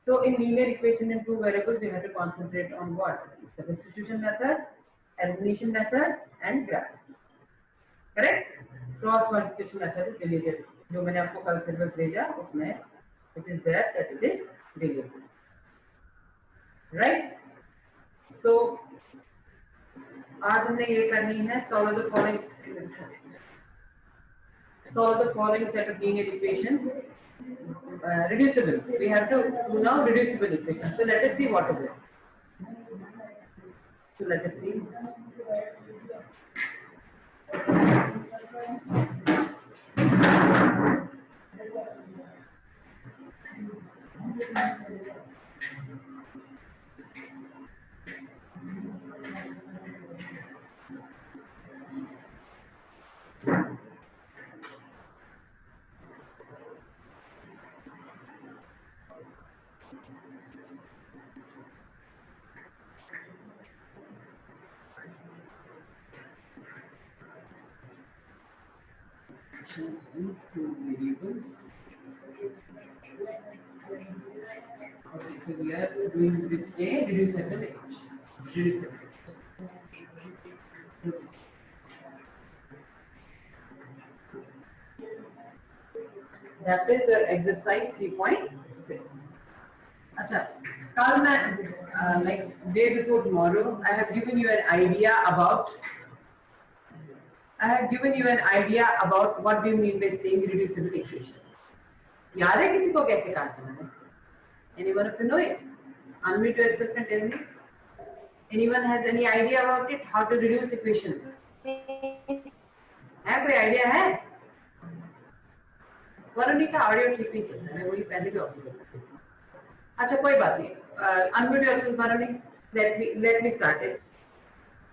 So in linear equation in two variables, we have to concentrate on what? Substitution method, elimination method, and graph. Correct? Cross multiplication method is deleted. जो मैंने आपको कल syllabus भेजा उसमें it is there that it is deleted. Right? So आज हमने ये करनी है solve the following set of linear equations. Reducible. We have to do now reducible equations. So let us see what is it. So let us see. Two variables. Okay, so we are doing this a reducible equation. Reducible. That is the exercise 3.6. अच्छा, कल मैं like day before tomorrow, I have given you an idea about what do you mean by saying reducible equation. याद है किसी को कैसे काटना है? Anyone of you know it? Unmute yourself and tell me. Anyone has any idea about it? How to reduce equations? है कोई idea है? वरुणी का ऑडियो ठीक नहीं चल रहा है, वही पहले भी ऑडियो कर रही हूँ। अच्छा कोई बात नहीं, unmute yourself Varuni. Let me start it.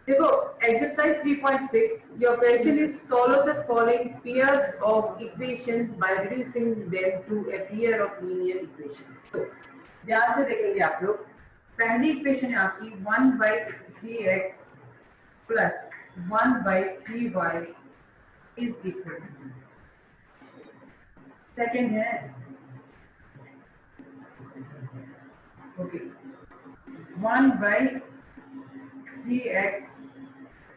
देखो exercise 3.6. Your question is solve the following pairs of equations by reducing them to a pair of linear equations. So ध्यान से देखेंगे आप लोग. पहली इक्वेशन है आपकी 1/3x plus 1/3y is equal to 0. Second है okay 1/3x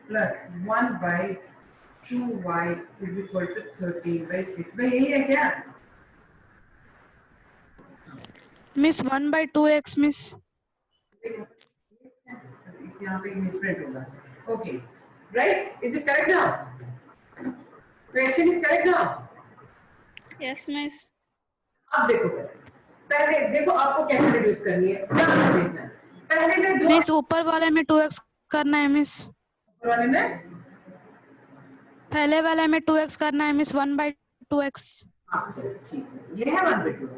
plus 1/2y is equal to 13/6. भाई यही है क्या मिस? 1/2x miss. यहाँ पे मिसप्रिंट होगा. Okay right, is it correct now? Question is correct now? Yes miss. अब देखो पहले देखो आपको कैसे रिड्यूस करनी है, क्या देखना है. पहले में दो मिस ऊपर वाले में 2x करना है मिस. ऊपर वाले में पहले वाले में 2x करना है मिस. 1/2x. हाँ ठीक है, ये है 1/2.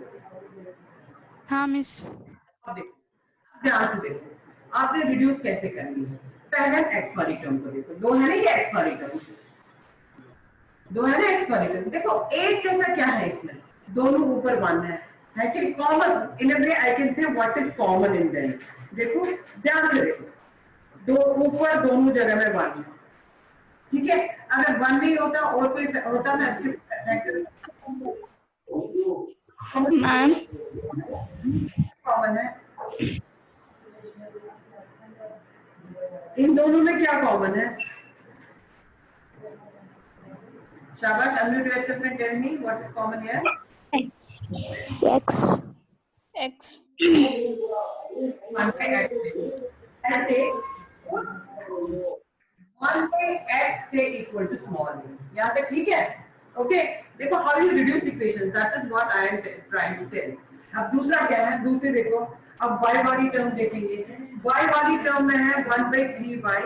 हाँ मिस. अब देखो ध्यान से देखो आपने रिड्यूस कैसे करनी है. पहले x वाली टर्म को देखो, दो है ना ये x वाली टर्म, दो है ना x वाली टर्म. देखो एक जैसा क्या है इसमें, दोनों ऊपर 1 है कि common. In a way I can say what is common in them. देखो ध्यान से देखो, दो ऊपर दोनों जगह में 1 है. ठीक है, अगर 1 नहीं होता और कोई होता ना इसके फैक्टर्स मैम कॉमन है. इन दोनों में क्या कॉमन है? शाबाश, unmute yourself and tell me what is common here. x. 1/x and take 1/x से equal to small a. यहाँ तक ठीक है? ओके देखो how you reduce equations, that is what I am trying to tell. अब दूसरा क्या है, दूसरे देखो अब y वाली टर्म देखेंगे. y वाली टर्म में है 1/3y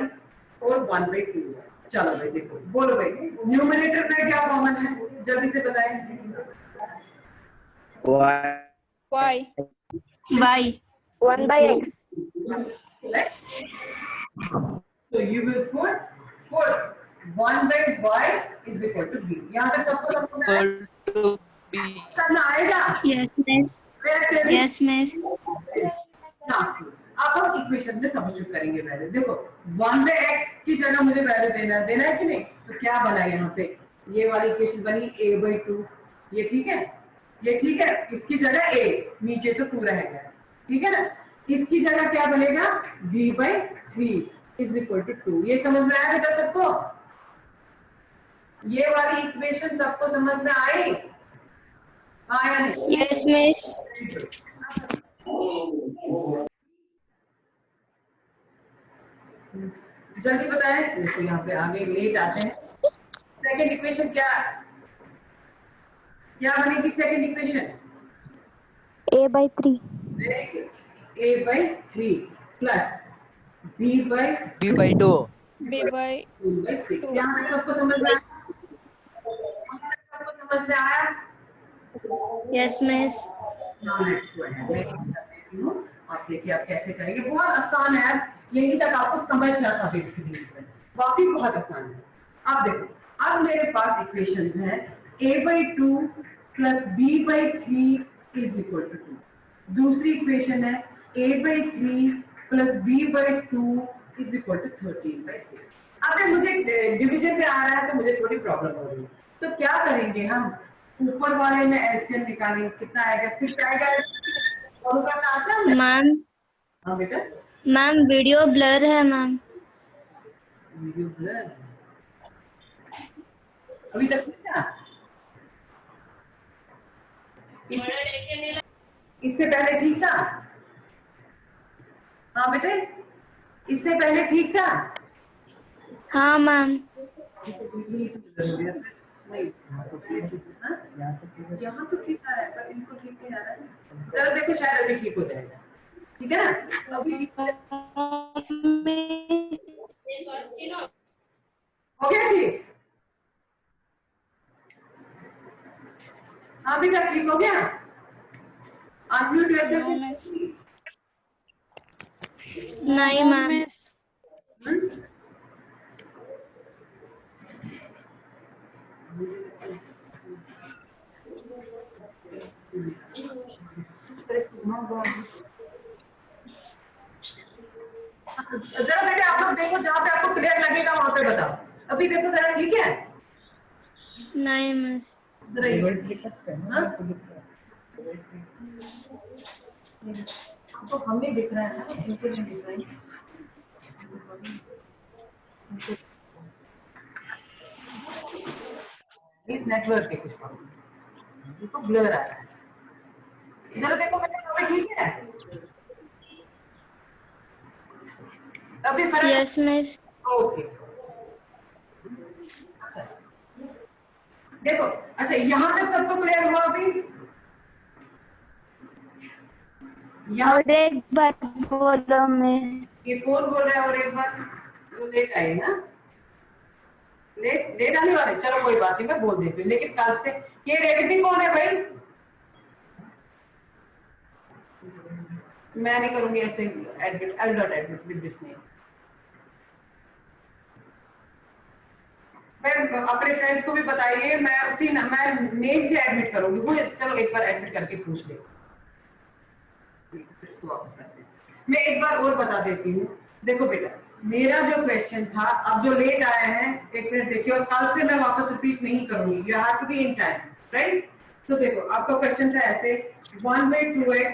और 1/2y. चलो भाई देखो, बोलो भाई न्यूमरेटर में क्या कॉमन है, जल्दी से बताएं. y 1/x. So you will put 1/y is equal to b. यहाँ तक सबको करना आएगा? yes miss. yes miss. अब हम इक्वेशन में सब्स्टिट्यूट करेंगे वैल्यू. देखो 1/x की जगह मुझे वैल्यू देना है कि नहीं, तो क्या बना यहाँ पे, ये वाली इक्वेशन बनी a/2. ये ठीक है, ये ठीक है. इसकी जगह a, नीचे तो 2 रहेगा. ठीक है ना। इसकी जगह क्या बनेगा, b/3 इज इक्वल टू 2। ये समझ में आया बेटा सबको? ये वाली इक्वेशन सबको समझ में आई? हाँ या नहीं? Yes miss. जल्दी बताएं। देखो यहाँ पे आगे लेट आते हैं। सेकेंड इक्वेशन क्या क्या बनेगी? Second equation a/3 a/3 plus b/2 b/2 2/6। यहाँ तक सबको समझ में आया? सबको समझ में आया? Yes miss. Now let's go ahead. मैं देती हूँ, आप देखिए आप कैसे करेंगे। बहुत आसान है, यहीं तक आपको समझना था बेसिकली। वाकई बहुत आसान है। आप देखो, अब मेरे पास इक्वेशंस हैं a/2 plus b/3 is equal to 2। दूसरी इक्वेशन है a/3 plus b/2 is equal to 13/6। अब मुझे डिवीजन में आ रहा है तो मुझे थोड़ी प्रॉब्लम हो रही है, तो क्या करेंगे हम? ऊपर वाले में एलसीएम निकालेंगे, कितना आएगा? 6 आएगा। और करना आता है? मैम हाँ बेटा, मैम वीडियो ब्लर है मैम। वीडियो ब्लर अभी तक ठीक था? इससे पहले ठीक था? हाँ बेटे, इससे पहले ठीक था? हाँ मैम। नहीं, यहाँ तो ठीक आ रहा है पर इनको ठीक नहीं आ रहा है। चलो देखो, शायद अभी ठीक हो जाएगा। ठीक है ना? अभी हो गया ठीक? हाँ बेटा, ठीक हो गया। अनम्यूट वैसे नहीं मैम। जरा बेटे आप लोग देखो, जहाँ पे आपको क्लियर लगेगा वहां पे बताओ। अभी देखो जरा, ठीक है? नहीं मिस। जरा हाँ? तो हमें दिख रहा है ना, इनको नहीं दिख रहा है। इस नेटवर्क के कुछ प्रॉब्लम तो ब्लर आ रहा है। जरा देखो बेटे, अभी ठीक है? अभी फर्क? Yes miss. ओके। अच्छा देखो, अच्छा यहाँ तक सबको क्लियर हुआ? अभी यहाँ और एक बार बोलो मिस। ये कौन बोल रहा है? और एक बार, जो लेट आई ना, लेट लेट आने वाले, चलो कोई बात नहीं, मैं बोल देती हूँ। लेकिन कल से ये रेडमी कौन है भाई? मैं नहीं करूंगी ऐसे admit, I will not admit with this name. मैं अपने फ्रेंड्स को भी बताइए, मैं उसी मैं नेम से एडमिट करूंगी। वो चलो एक बार एडमिट करके पूछ ले। मैं एक बार और बता देती हूँ। देखो बेटा, मेरा जो क्वेश्चन था, अब जो लेट आए हैं, एक मिनट देखिए, और कल से मैं वापस रिपीट नहीं करूंगी। You have to be in time, right? तो देखो आपका क्वेश्चन था ऐसे, 1/2x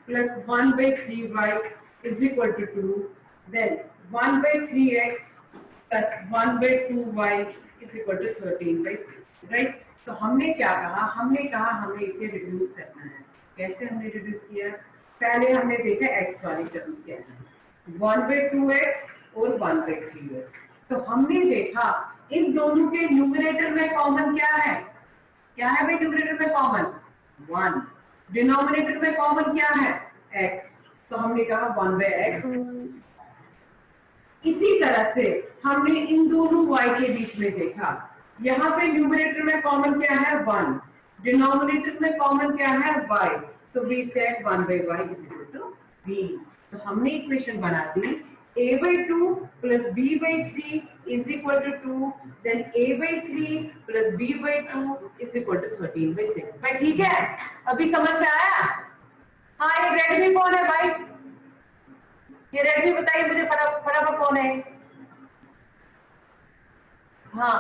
plus 1/3y is equal to 2, then 1/3x plus 1/2y is equal to 13/6, right? तो हमने क्या कहा? हमने कहा हमें इसे रिड्यूस करना है। कैसे हमने रिड्यूस किया? पहले हमने देखा x वाली टर्म क्या है, 1/2x और 1/3x। तो हमने देखा इन दोनों के न्यूमरेटर में कॉमन क्या है? क्या है भाई न्यूमरेटर में कॉमन? 1। डिनोमिनेटर में कॉमन क्या है? x। तो हमने कहा 1/x। इसी तरह से हमने इन दोनों y के बीच में देखा, यहाँ पे न्यूमरेटर में कॉमन क्या है? 1। डिनोमिनेटर में कॉमन क्या है? y। तो we said 1/y is equal to b। तो हमने इक्वेशन बना दी a/2 plus b/3 is equal to 2, then a/3 plus b/2 is equal to 13/6। भाई ठीक है? अभी समझ में आया? हाँ, ये रेडमी कौन है भाई? ये रेडमी बताइए मुझे फटाफट कौन है? हाँ,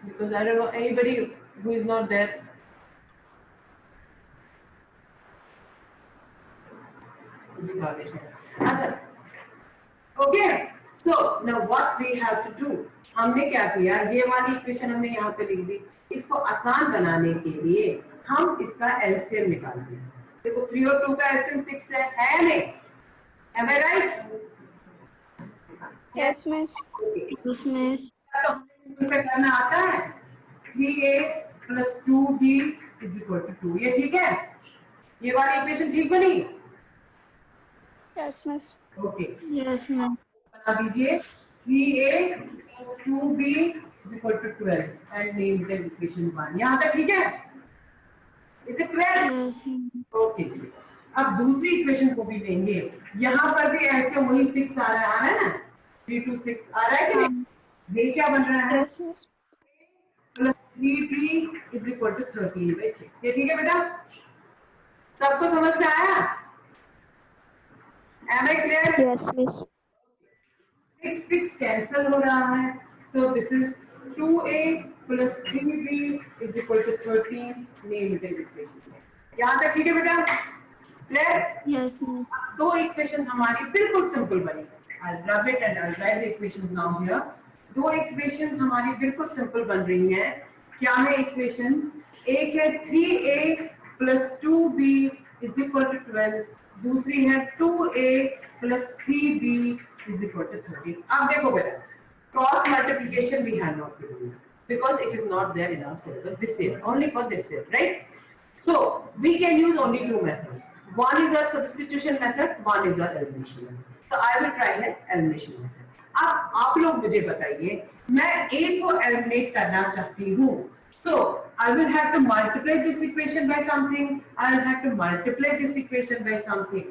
because I don't know anybody who is not there. अच्छा, okay, so now what we have to do, हमने क्या किया, ये वाली इक्वेशन हमने यहाँ पे लिख दी, इसको आसान बनाने के लिए हम इसका एलसीएम निकालते हैं। देखो 3 और 2 का एलसीएम 6 है नहीं? Am I right? Yes, miss. Yes, miss. तो हमें पे करना आता है 3a plus 2b is equal to 2, ये ठीक है? ये वाली इक्वेशन ठीक बनी? Yes, miss. Okay, Yes, ma'am. बना दीजिए 3a plus 2b is equal to 12 and name the equation 1। यहाँ तक ठीक है? Is it clear? Yes, ma'am. Okay, अब दूसरी इक्वेशन को भी लेंगे, यहाँ पर भी ऐसे वही 6 आ रहा है ना, 3 to 6 आ रहा है कि नहीं? ये क्या बन रहा है? Yes, miss. Plus 3b is equal to 13/6, ये ठीक है बेटा? सबको समझ में आया? Am I clear? Yes, miss. 6 cancel हो रहा है, so this is 2a plus 3b is equal to 13, name it as equation। यहाँ तक ठीक है बेटा? Clear? Yes, ma'am. दो इक्वेशन हमारी बिल्कुल सिंपल बनी। I'll rub it and I'll write the equations now here। दो इक्वेशन हमारी बिल्कुल सिंपल बन रही हैं। क्या है इक्वेशन? एक है 3a plus 2b is equal to 12, दूसरी है 2a plus 3b is equal to 13। अब देखो बेटा, cross multiplication we have not to do because it is not there in our syllabus this year, only for this year, right? So we can use only two methods. One is our substitution method, one is our elimination method. So I will try the elimination method. अब आप लोग मुझे बताइए, मैं a को eliminate करना चाहती हूँ, so I will have to multiply this equation by something. I will have to multiply this equation by something.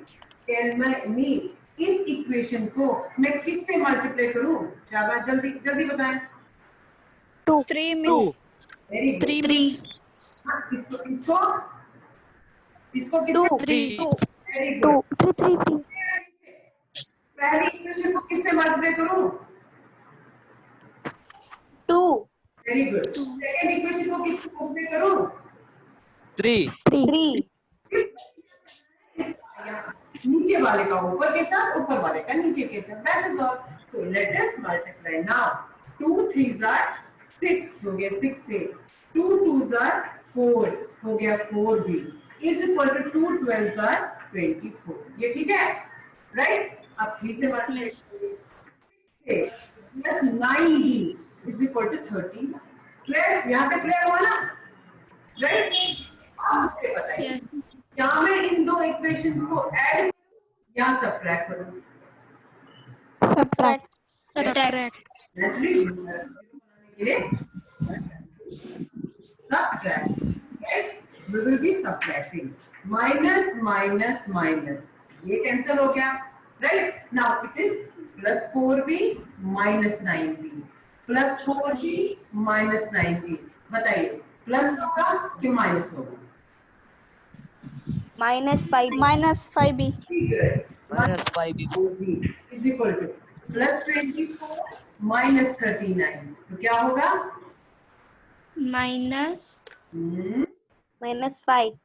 Tell me इस इक्वेशन को मैं किससे मल्टीप्लाई करूं? शाबाश, जल्दी जल्दी बताएं। 2. 3, miss. Very good. 3, miss. इसको इसको किससे? 2. Very good. 3. पहली इक्वेशन को किससे मल्टीप्लाई करूं? 2. Very good. सेकंड इक्वेशन को किससे मल्टीप्लाई करूं? 3. नीचे वाले का ऊपर के साथ, ऊपर वाले का नीचे के साथ, that is all. So let us multiply now. 2 3s are 6 हो गया 6 से, 2 2s आर 4 हो गया 4b is equal to 2 12s are 24, ये ठीक है? राइट? अब 3 से मल्टीप्लाई करेंगे, plus 9b is equal to 13। Clear? यहाँ तक क्लियर हुआ ना? राइट? अब मुझे बताइए, Yes. क्या मैं इन दो इक्वेशंस को ऐड या सब्ट्रैक्ट करूं? Subtract. नेचुरली के लिए subtract, right? We will be subtracting minus minus minus, ये कैंसिल हो गया, right? Now it is plus 4b minus 9b, plus 4b minus 9b। बताइए, प्लस होगा कि माइनस होगा? -5b. minus 5b is equal to plus 24 minus 39, तो क्या होगा? Minus -5.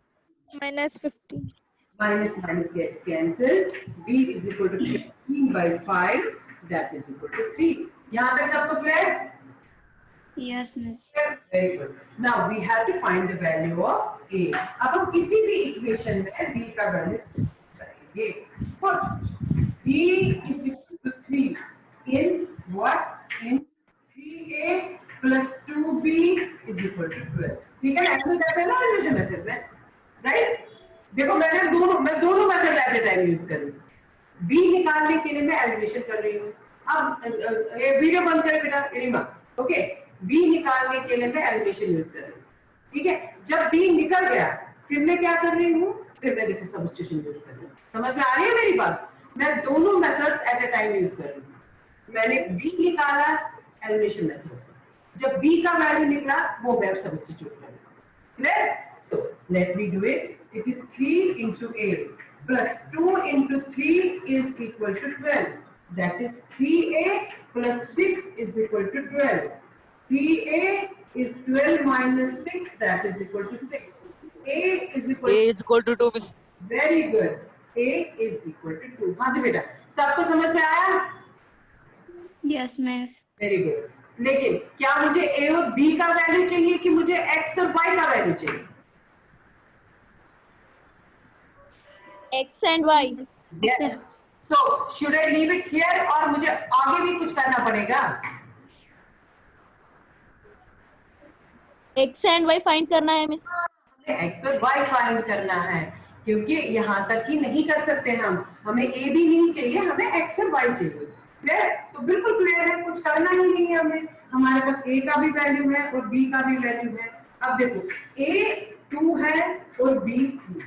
-15. Minus minus gets cancelled, b is equal to 15 by 5, that is equal to 3। यहाँ तक सबको clear? Yes, miss. Very good. Now we have to find the value of a। अब हम किसी भी इक्वेशन में b का वैल्यू करेंगे। Put b is equal to 3 in what? In 3a plus 2b is equal to 12। ठीक है? ऐसे करते हैं ना एलिमिनेशन मेथड में, राइट? देखो मैं दोनों method at a time use कर रही हूँ। b निकालने के लिए मैं एलिमिनेशन कर रही हूँ। अब ये वीडियो बंद करें बेटा, एरिमा, ओके? b निकालने के लिए मैं एलिमिनेशन यूज कर रही हूँ, ठीक है? जब b निकल गया, फिर मैं क्या कर रही हूँ? फिर मैं देखो सब्स्टिट्यूशन यूज कर रही हूँ। समझ में आ रही है मेरी बात? मैं दोनों methods at a time use कर रही हूँ। मैंने b निकाला एलिमिनेशन मेथड से, जब b का वैल्यू निकला वो मैं सब्स्टिट्यूट कर रही हूँ। Clear? So let me do it. It is 3 into a plus 2 into 3 is equal to 12, that is 3a plus 6 is equal to 12। 3a is 12 minus 6, that is equal to 6। a is equal a is equal to 2 miss. very good। a is equal to 2। हाँ जी बेटा, सबको समझ में आया? Yes, miss. Very good. लेकिन क्या मुझे a और b का वैल्यू चाहिए कि मुझे x और y का वैल्यू चाहिए? X and Y. Yes. So should I leave it here और मुझे आगे भी कुछ करना पड़ेगा? X and Y फाइंड करना है मिस। एक्स और वाई फाइंड करना है, क्योंकि यहाँ तक ही नहीं कर सकते हम, हमें ए भी नहीं चाहिए, हमें एक्स और वाई चाहिए। क्लियर? तो बिल्कुल क्लियर है, कुछ करना ही नहीं है हमें, हमारे पास ए का भी वैल्यू है और बी का भी वैल्यू है। अब देखो ए 2 है और बी 3।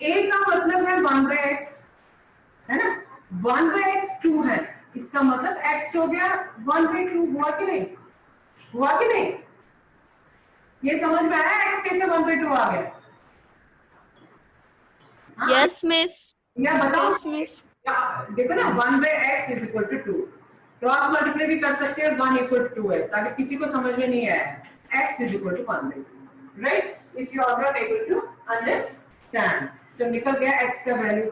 ए का मतलब है 1/x, है ना? 1/x 2 है, इसका मतलब x हो गया 1/2। हुआ कि नहीं? हुआ कि नहीं? ये समझ में आया x कैसे 1/2 आ गया? हाँ? Yes miss. या बताओ। Yes miss. देखो ना, 1/x is equal to 2, cross multiply भी कर सकते हैं, 1 equal to 2x। अगर किसी को समझ में नहीं आया, x is equal to 1/2, right? If you are not able to understand, तो निकल गया x का वैल्यू।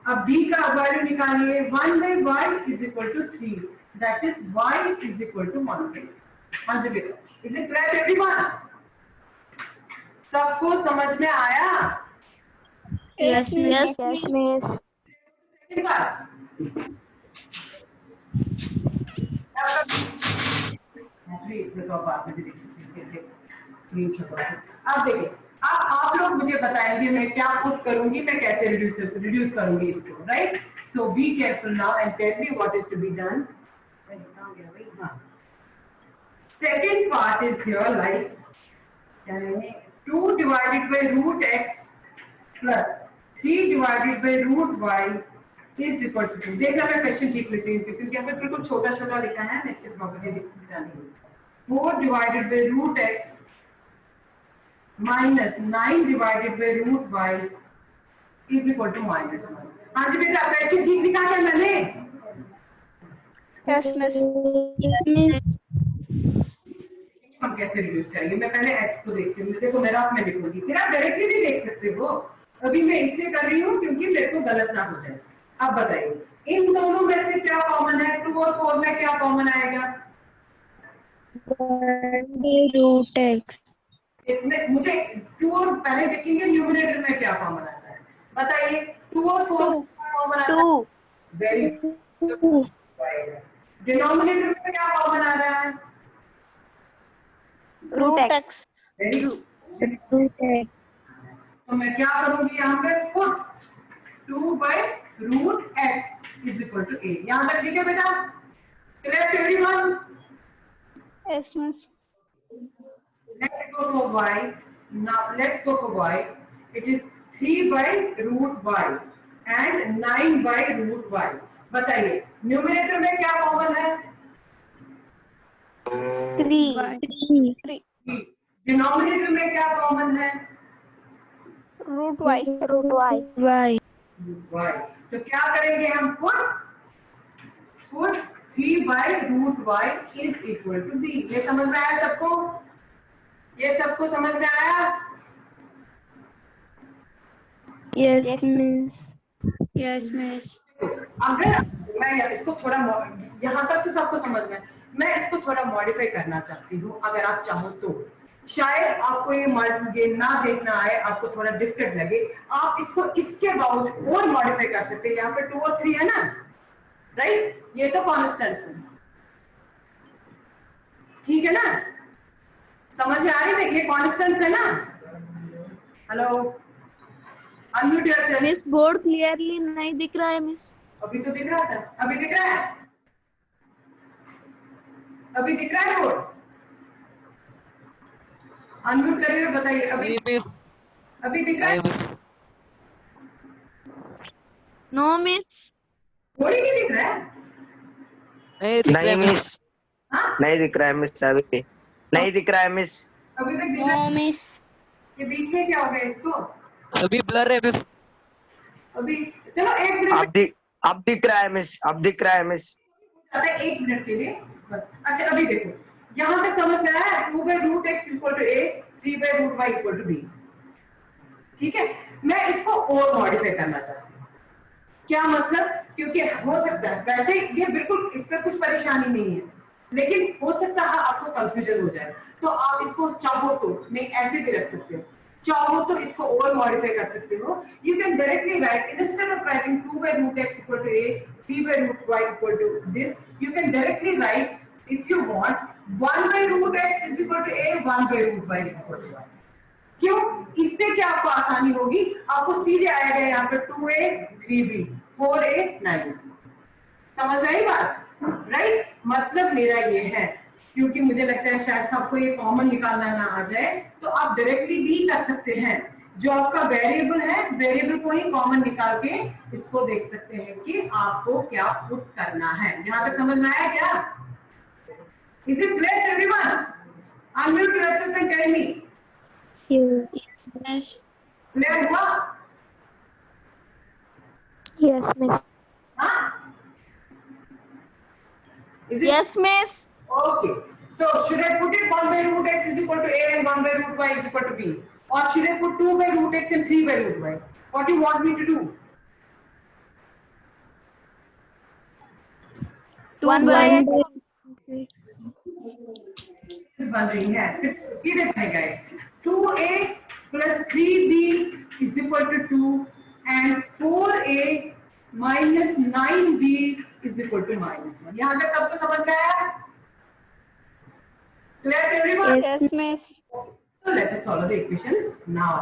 अब b का वैल्यू निकालिए, 1/y is equal to 3, that is y is equal to 1/2। हाँ जी बेटा, इज इट क्लियर एवरीवन? सबको समझ में आया? Yes, miss. Yes miss. Second बार अब देखिए, अब आप लोग मुझे बताएंगे मैं क्या पुट करूंगी, मैं कैसे रिड्यूस करूंगी इसको, right? So be careful now and tell me what is to be done. Second part is here, like 2 divided by root x plus 3 divided by root y is equal to 2। देखना मैं question ठीक लिखती हूँ क्योंकि यहाँ पे बिल्कुल छोटा छोटा लिखा है, मैं इससे प्रॉपर्टी लिखनी है। 4 divided by root x minus 9 divided by root y is equal to -1। हाँ जी बेटा, क्वेश्चन ठीक लिखा है मैंने? Yes, miss. Yes, miss. हम कैसे रिड्यूस करेंगे? मैं पहले x को देखती हूँ, देखो मेरा आप में लिखूंगी, फिर आप डायरेक्टली भी देख सकते हो। अभी मैं इसलिए कर रही हूँ क्योंकि मेरे को गलत ना हो जाए। अब बताइए, इन दोनों में से क्या कॉमन है? 2 और 4 में क्या कॉमन आएगा? 1/root x. इसमें मुझे 2 और पहले देखेंगे न्यूमरेटर में क्या कॉमन आता है, बताइए। 2 और 4 कॉमन आता है? 2. Very good. डिनोमिनेटर में क्या कॉमन आ रहा है? Root x. Very good. Root x. तो मैं क्या करूंगी यहाँ पे? Put 2/root x is equal to a। यहाँ तक ठीक है बेटा? Clear to everyone? Yes, miss. Let's go for y. Now let's go for y. It is 3/root y and 9/root y। बताइए न्यूमरेटर में क्या कॉमन है? 3. डिनोमिनेटर में क्या कॉमन है? Root y. Root y. Y. y। तो क्या करेंगे हम? Put 3/root y is equal to b। ये समझ में आया सबको? ये सबको समझ में आया? Yes, miss. Yes, miss. अगर मैं इसको थोड़ा यहाँ तक तो सबको समझ में, मैं इसको थोड़ा मॉडिफाई करना चाहती हूँ, अगर आप चाहो तो। शायद आपको ये ना देखना आए, आपको थोड़ा डिफिकल्ट लगे, आप इसको इसके बावजूद और मॉडिफाई कर सकते हैं। यहाँ पे 2 और 3 है ना, राइट? ये तो कॉन्स्टेंट्स है, ठीक है ना? समझ में आ रही है? ये कॉन्स्टेंट्स है ना? Hello, unmute yourself. Miss board clearly नहीं दिख रहा है मिस। अभी तो दिख रहा था, अभी दिख रहा है? अभी दिख रहा है बोर्ड? अनम्यूट करिए, बताइए। अभी अभी दिख रहा है? No miss. बोर्ड ही नहीं दिख रहा है? नहीं मिस, हाँ? नहीं दिख रहा है मिस, अभी भी नहीं दिख रहा है मिस। अभी तक दिख रहा है? miss. ये बीच में क्या हो गया इसको? अभी ब्लर है मिस। अभी चलो 1 मिनट, अब दिख रहा है मिस, अब दिख रहा है मिस। आता है 1 मिनट के लिए बस। अच्छा अभी देखो, यहाँ तक समझ में आया? 2/root x equal to a, 3/root y equal to b। ठीक है, मैं इसको और मॉडिफाई करना चाहती हूँ। क्या मतलब? क्योंकि हो सकता है वैसे ये बिल्कुल इस पर कुछ परेशानी नहीं है, लेकिन हो सकता है आपको कंफ्यूजन हो जाए, तो आप इसको चाहो तो नहीं ऐसे भी रख सकते हो, चाहो तो इसको और मॉडिफाई कर सकते हो। You can directly right instead of writing 2 by root x equal to a, 3 by root y equal to this, you can directly write if you want 1 by root x is equal to a, 1 by root y is equal to y। क्यों? इससे क्या आपको आसानी होगी, आपको सीधे आएगा यहाँ पे 2a 3b 4a 9b। समझ में आई बात? राइट? मतलब मेरा ये है, क्योंकि मुझे लगता है शायद सबको ये कॉमन निकालना ना आ जाए, तो आप डायरेक्टली भी कर सकते हैं। जो आपका वेरिएबल है, वेरिएबल को ही कॉमन निकाल के इसको देख सकते हैं कि आपको क्या पुट करना है। यहाँ तक समझ में आया क्या? Is it clear everyone? Unmute yourself and tell me. Yes. Clear हुआ? Yes, miss. हाँ? Is it? Yes, miss. Okay. So should I put it 1 by root x is equal to a and 1 by root y is equal to b? Or should I put 2 by root x and 3 by root y? What do you want me to do? 1 by x. बन रही है, सीधे बनेगा 2a plus 3b is equal to 2 and 4a minus 9b is equal to -1। यहाँ तक सबको समझ में आया? Clear to everyone? Yes, miss. So let us solve the equations now।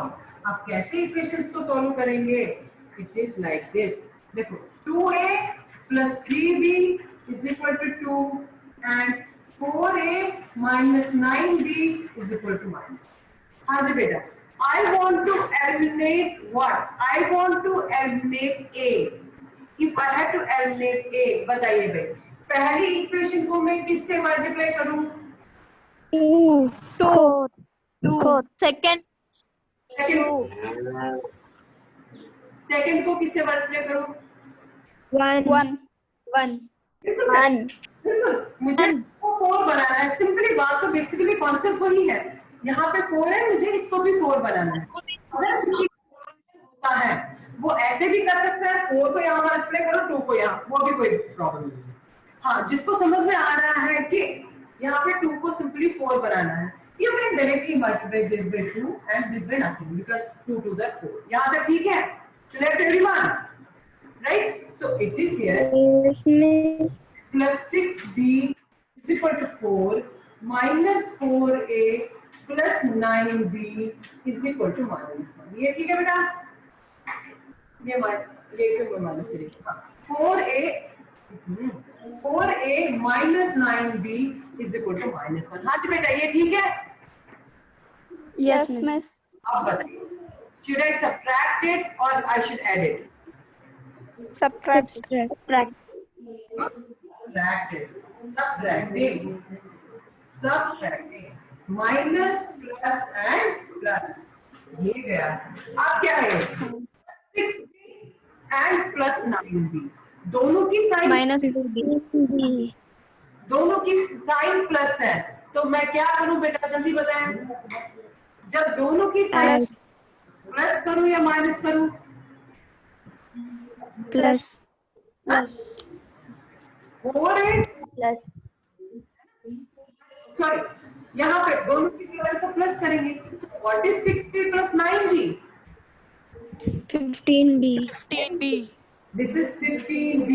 अब कैसे equations को solve करेंगे? It is like this। देखो 2a plus 3b is equal to 2 and 4a minus 9b is equal to -। हाँ जी बेटा, I want to eliminate what? I want to eliminate a। If I had to eliminate a, बताइए भाई, पहली equation को मैं किससे multiply करूं? 2. Second. Second को किससे मल्टीप्लाई करूं? 1. 1. बिल्कुल, मुझे 4 बनाना है। सिंपली बात तो बेसिकली कॉन्सेप्ट वही है। यहाँ पे 4 है, मुझे इसको भी 4 बनाना है। अगर किसी होता है वो ऐसे भी कर सकता है, 4 को यहाँ मल्टीप्लाई करो, 2 को यहाँ, वो भी कोई प्रॉब्लम नहीं है। हाँ, जिसको समझ में आ रहा है कि यहाँ पे 2 को सिंपली 4 बनाना है, you can directly multiply this by 2 and this by nothing because 2 2s are 4। यहाँ तक ठीक है? Clear to everyone? Right? So it is here Yes, miss. plus 6b is equal to 4 minus 4a plus 9b is equal to -1। ये ठीक है बेटा? ये क्यों माइनस करेंगे? 4a minus 9b is equal to -1। हाँ जी बेटा, ये ठीक है? Yes, miss. अब बताइए, should I subtract it or I should add it? Subtract. Subtracting, minus plus and plus, ये गया। अब क्या है? 6b and plus 9b, दोनों की साइन B. दोनों की साइन प्लस है, तो मैं क्या करूं बेटा, जल्दी बताएं। जब दोनों की साइन प्लस करूं या माइनस करूं? Plus. 4 है, Plus. सॉरी, यहाँ पे दोनों की डिवाइड तो प्लस करेंगे। What is 6b plus 9b? 15B. 15b. This is 15b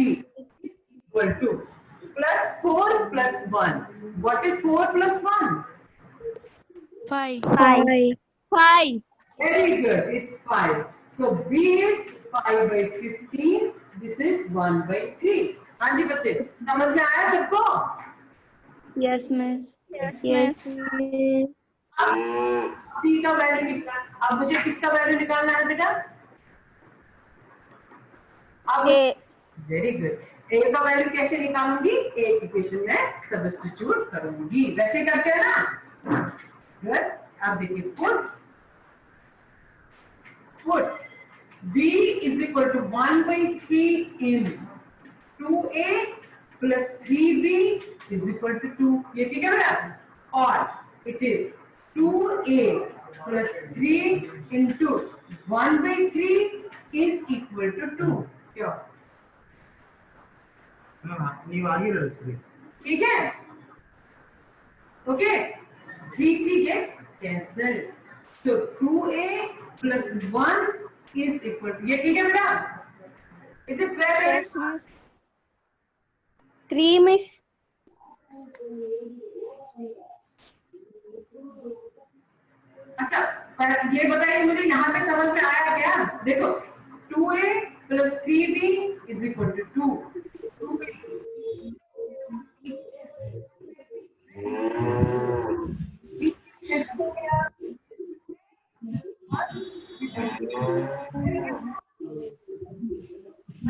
equal to plus 4 plus 1। What is 4 plus 1? 5. 5. 5. Very good, it's 5। So b is 5 by 15, this is 1 by 3। हाँ जी बच्चे, समझ में आया सबको? Yes, miss. Yes, miss. b का value निकाल, अब मुझे किसका वैल्यू निकालना है बेटा? अब A. वेरी गुड, a का वैल्यू कैसे निकालूंगी? a की इक्वेशन में सब्स्टिट्यूट करूंगी, वैसे करते हैं ना? गुड। अब देखिए, put b is equal to 1 by 3 in 2a plus 3b is equal to 2। ये ठीक है बेटा? और it is 2a plus 3 into 1 by 3 is equal to 2। क्यों? ನೀವು ಆಗಿರಲಿಸ್ರಿ. ठीक है, okay, 3 gets cancelled. So 2a plus 1 is equal to, ये ठीक है बेटा? Is it clear? Yes, miss. 3, miss. अच्छा, ये बताइए मुझे यहाँ तक समझ में आया क्या? देखो 2a plus 3b is equal to 2. 2a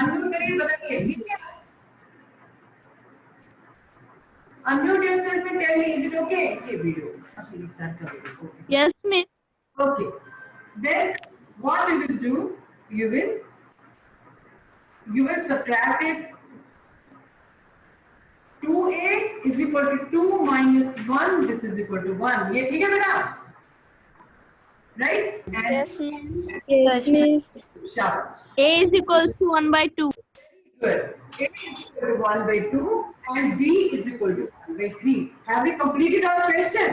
unmute करिए, बताइए ठीक है? Unmute yourself and tell me, is it okay? ये वीडियो actually start कर video. Okay. Yes, miss. Okay. Then what you will do? You will subtract it. 2a is equal to 2 minus 1. This is equal to 1. ये ठीक है बेटा? Right? And Yes, miss. Yes, miss. शाबाश. A is equals to 1 by 2. Good. A is equal to 1 by 2 and b is equal to 1 by 3. Have we completed our question?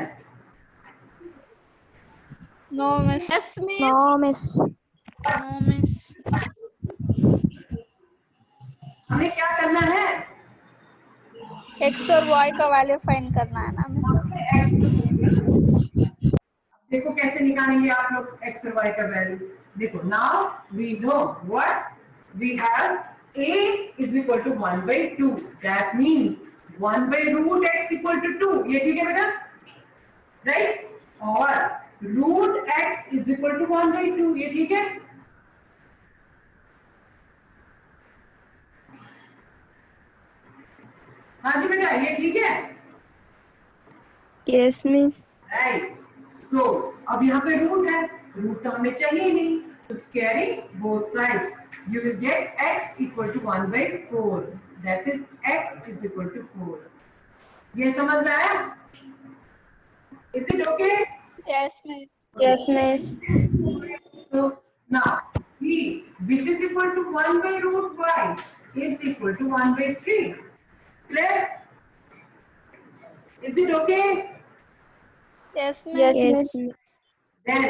No, miss. Yes, miss. No, miss. No, miss. हमें क्या करना है? X और Y का value find करना है ना miss. देखो कैसे निकालेंगे आप लोग x और y का वैल्यू. देखो now we know what we have. A is equal to 1 by 2. That means 1 by root x equal to 2. ये ठीक है बेटा? Right? और root x is equal to 1 by 2. ये ठीक है? हाँ जी बेटा, ये ठीक है? Yes, miss. Right. So अब यहाँ पे रूट है, रूट तो हमें चाहिए नहीं, तो squaring both sides you will get x equal to 1 by 4. That is x is equal to 4. ये समझ में आया? Is it okay? Yes, miss. Yes, miss. So now b which is equal to 1 by root y is equal to 1 by 3. Clear? Is it okay? Yes, miss. Yes, miss. Then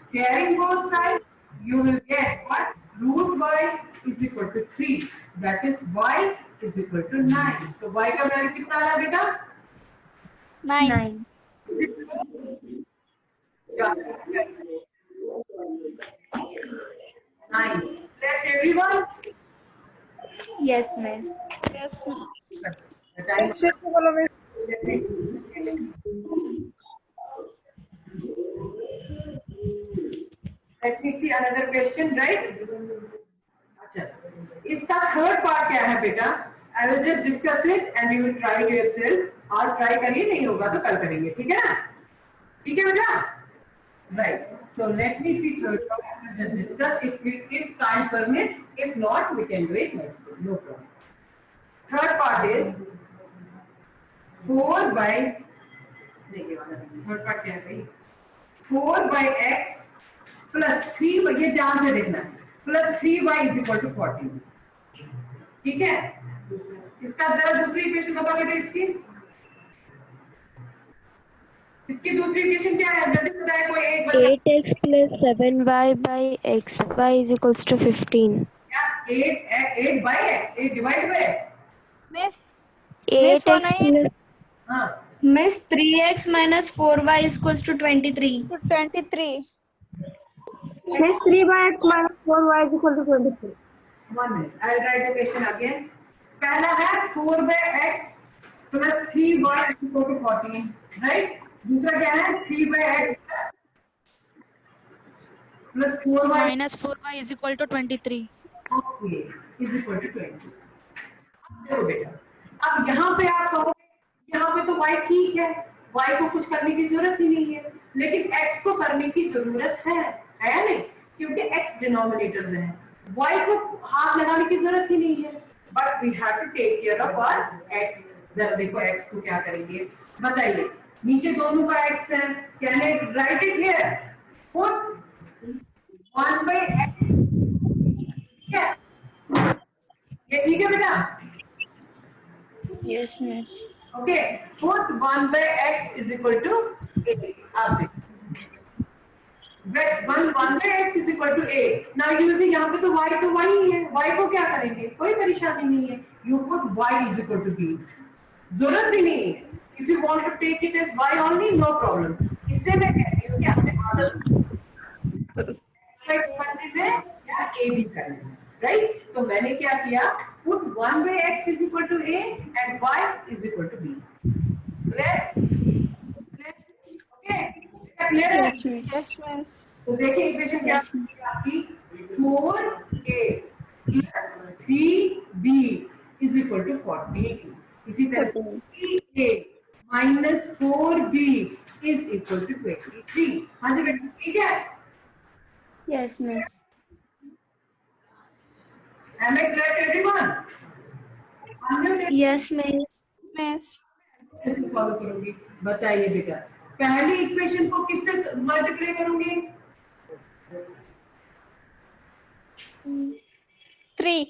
squaring both sides, you will get what? Root y is equal to 3. That is y is equal to 9. So y का value कितना आ रहा है बेटा? 9. 9. Left everyone? Yes, miss. Yes, miss. The time is Let me see another question, right? अच्छा, इसका third part क्या है बेटा? I will just discuss it and you will try it yourself. आज try करिए, नहीं होगा तो कल करेंगे, ठीक है ना? ठीक है बेटा? Right. So let me see third part. I will just discuss if time permits. If not, we can do it next day. No problem. Third part is 4 by. देखिए वाला third part क्या है? 4 by x plus 3 by, ये ध्यान से देखना है, plus 3y is equal to 14. ठीक है? इसका जरा दूसरी इक्वेशन बताओ बेटा. इसकी दूसरी इक्वेशन क्या है? जल्दी बताए कोई एक बच्चा. 8x plus 7y by x. Y is equals to 15. क्या 8 by x, 8 divided by x. Miss. 8x बनाइए. plus हाँ. Miss 3x minus 4y is equals to 23. To 23. Miss 3 by x minus 4y is equal to 23. 1 minute. I will write the question again. पहला है 4 by x plus 3y is equal to 14, right? दूसरा क्या है? 3 by x plus 4y Minus 4y is equal to 23. okay, is equal to 20. देखो बेटा, अब यहाँ पे आप कहोगे यहाँ पे तो y ठीक है, y को कुछ करने की जरूरत ही नहीं है, लेकिन x को करने की जरूरत है या नहीं? क्योंकि x डिनोमिनेटर में है, y को हाथ लगाने की जरूरत ही नहीं है. But we have to take care of our x. जरा देखो x को क्या करेंगे, बताइए. नीचे दोनों का x है, can I right it here? Put 1 by x. ये ठीक है बेटा? Yes, miss. Okay, put 1 by x is equal to a. आप देखो but 1 by x is equal to a. Now you see यहाँ पे तो y ही है, y को क्या करेंगे, कोई परेशानी नहीं है. You put y is equal to b. जरूरत भी नहीं है. If you want to take it as y only, no problem. इससे मैं कह रही हूँ कि आपने मॉडल करने में या a भी करना है, right? तो मैंने क्या किया? Put 1 by x is equal to a and y is equal to b. Clear? Okay? Clear? Yes, miss. Yes, miss. तो देखिए इक्वेशन क्या है आपकी 4a 3b is equal to 40. इसी तरह 3a minus 4b is equal to 23. हाँ जी बेटा ठीक है? Yes, miss. Am I clear to everyone? Yes, miss. Miss. Follow करूंगी. बताइए बेटा पहली इक्वेशन को किससे मल्टीप्लाई करूंगी? 3.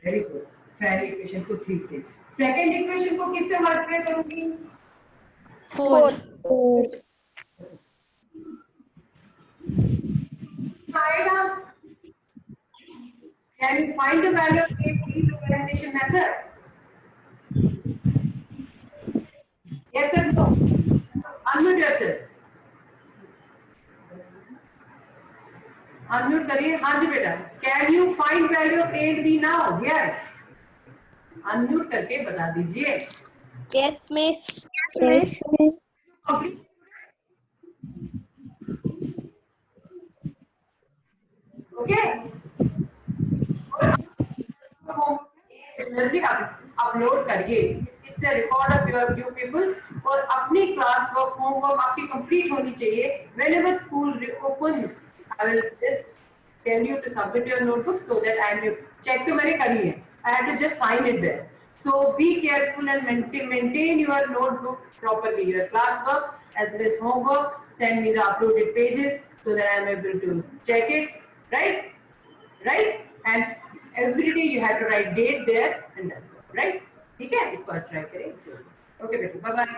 Very good. पहली इक्वेशन को 3 से. सेकंड इक्वेशन को किससे मल्टीप्लाई करूंगी? 4. आएगा. Can you find the value of a in the representation method? Yes or no? Unmute yourself. Unmute करिए. हाँ जी बेटा. Can you find value of a and b now? Here. Unmute करके बता दीजिए. Yes, miss. Yes, miss. Complete. Okay. जल्दी upload करिए. It's a record of your you people. और अपनी क्लास वर्क होमवर्क आपकी कंप्लीट होनी चाहिए. Whenever school opens I will just tell you to submit your notebook so that I am check तो मैंने करी है. I have to just sign it there. So be careful and maintain your notebook properly. Your class work as well as homework. Send me the uploaded pages so that I am able to check it. Right? Right? And every day you have to write date there and that's all. Right? ठीक है? इसको आज try करें. Okay, बेटा. Bye bye.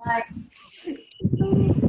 Bye.